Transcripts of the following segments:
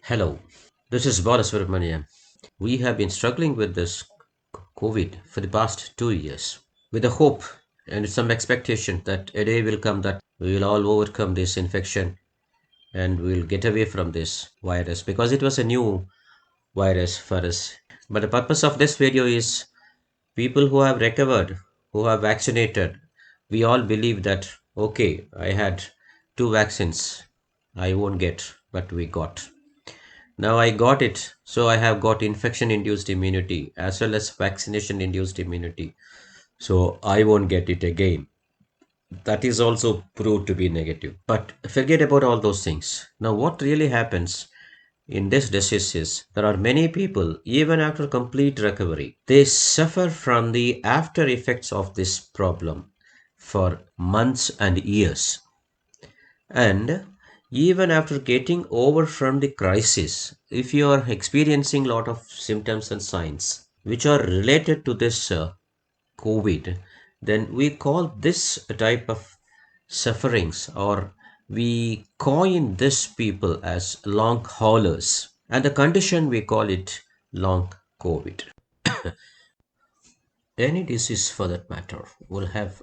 Hello, this is BALA'S. We have been struggling with this COVID for the past 2 years with the hope and some expectation that a day will come that we will all overcome this infection and we'll get away from this virus because it was a new virus for us. But the purpose of this video is people who have recovered, who have vaccinated, we all believe that okay, I had two vaccines, I won't get, but we got. Now I got it, so I have got infection induced immunity as well as vaccination induced immunity. So I won't get it again. That is also proved to be negative. But forget about all those things. Now, what really happens in this disease is there are many people, even after complete recovery, they suffer from the after effects of this problem for months and years. And even after getting over from the crisis, if you are experiencing a lot of symptoms and signs which are related to this COVID, then we call this a type of sufferings, or we coin this people as long haulers. And the condition we call it long COVID. Any disease for that matter will have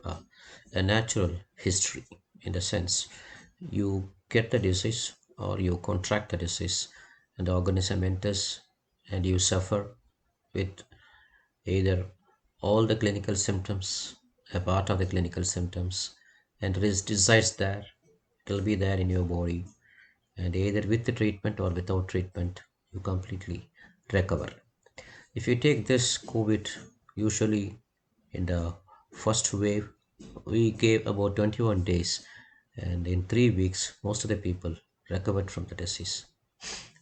a natural history, in the sense you get the disease or you contract the disease and the organism enters and you suffer with either all the clinical symptoms, a part of the clinical symptoms, and resides there. It will be there in your body, and either with the treatment or without treatment you completely recover. If you take this COVID, usually in the first wave, we gave about 21 days, and in 3 weeks, most of the people recovered from the disease.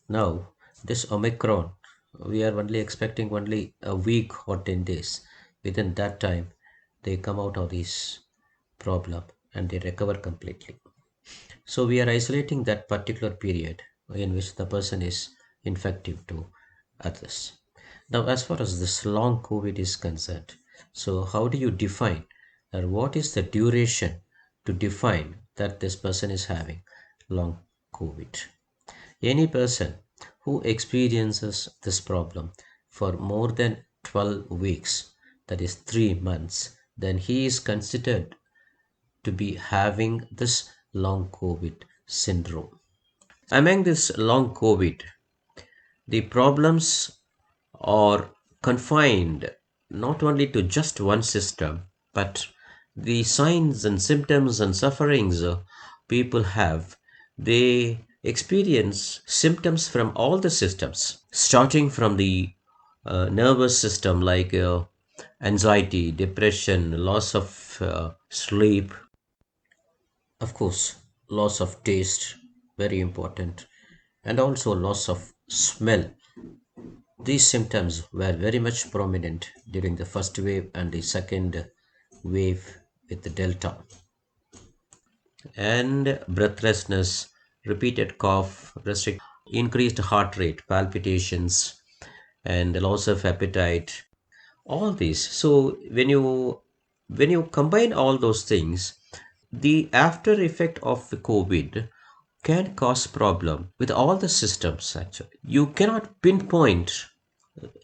Now, this Omicron, we are only expecting only a week or 10 days. Within that time, they come out of this problem and they recover completely. So, we are isolating that particular period in which the person is infective to others. Now, as far as this long COVID is concerned, so how do you define, or what is the duration to define that this person is having long COVID? Any person who experiences this problem for more than 12 weeks, that is 3 months, then he is considered to be having this long COVID syndrome. Among this long COVID, the problems are confined not only to just one system, but the signs and symptoms and sufferings people have, they experience symptoms from all the systems, starting from the nervous system like anxiety, depression, loss of sleep, of course, loss of taste, very important, and also loss of smell. These symptoms were very much prominent during the first wave and the second wave with the Delta. And breathlessness, repeated cough, increased heart rate, palpitations, and loss of appetite. All these. So when you combine all those things, the after effect of the COVID can cause problem with all the systems actually. You cannot pinpoint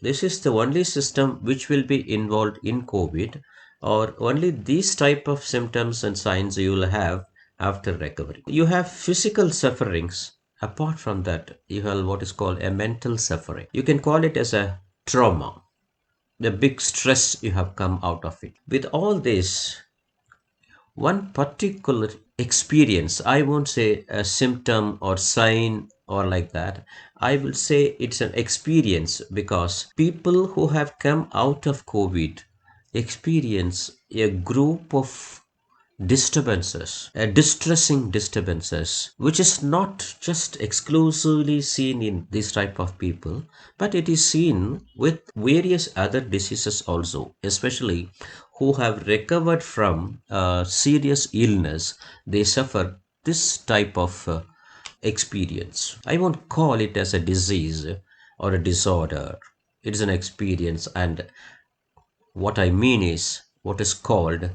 this is the only system which will be involved in COVID, or only these type of symptoms and signs you will have after recovery. You have physical sufferings. Apart from that, you have what is called a mental suffering. You can call it as a trauma, the big stress you have come out of it. With all this, one particular experience, I won't say a symptom or sign or like that, I will say it's an experience, because people who have come out of COVID experience a group of disturbances, distressing disturbances, which is not just exclusively seen in this type of people, but it is seen with various other diseases also, especially who have recovered from serious illness. They suffer this type of experience. I won't call it as a disease or a disorder. It is an experience, and what I mean is what is called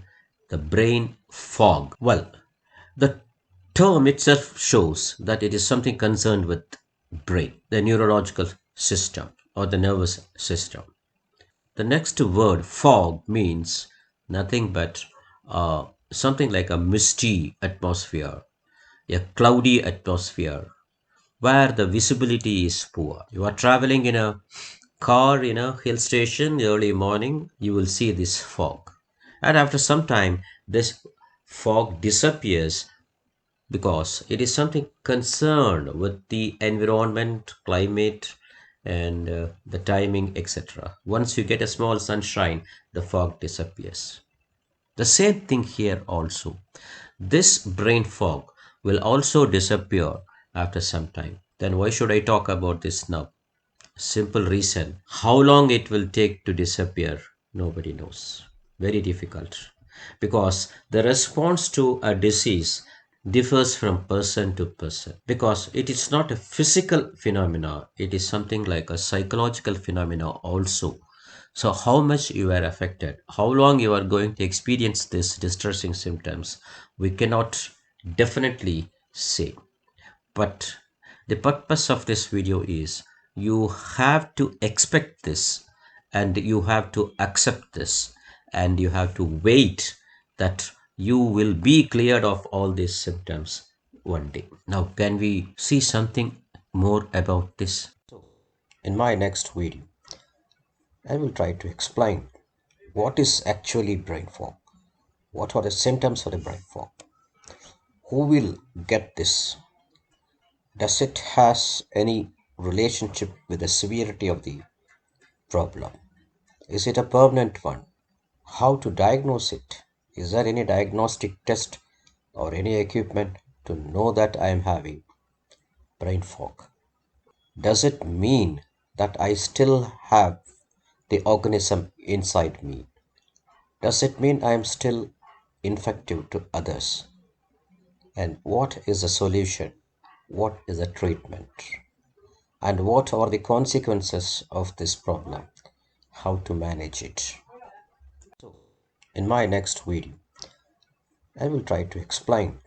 the brain fog. Well, the term itself shows that it is something concerned with brain, the neurological system or the nervous system. The next word, fog, means nothing but something like a misty atmosphere, a cloudy atmosphere where the visibility is poor. You are traveling in a car in a hill station early morning, you will see this fog. And after some time, this fog disappears because it is something concerned with the environment, climate, and the timing, etc. Once you get a small sunshine, the fog disappears. The same thing here also. This brain fog will also disappear after some time. Then why should I talk about this now? Simple reason. How long it will take to disappear, nobody knows. Very difficult. Because the response to a disease differs from person to person. Because it is not a physical phenomena, it is something like a psychological phenomena also. So, how much you are affected, how long you are going to experience these distressing symptoms, we cannot definitely say. But the purpose of this video is you have to expect this and you have to accept this and you have to wait that you will be cleared of all these symptoms one day. Now, can we see something more about this? So, in my next video, I will try to explain what is actually brain fog, what are the symptoms for the brain fog, who will get this, does it has any relationship with the severity of the problem? Is it a permanent one? How to diagnose it? Is there any diagnostic test or any equipment to know that I am having brain fog? Does it mean that I still have the organism inside me? Does it mean I am still infective to others? And what is the solution? What is the treatment? And what are the consequences of this problem? How to manage it? So, in my next video, I will try to explain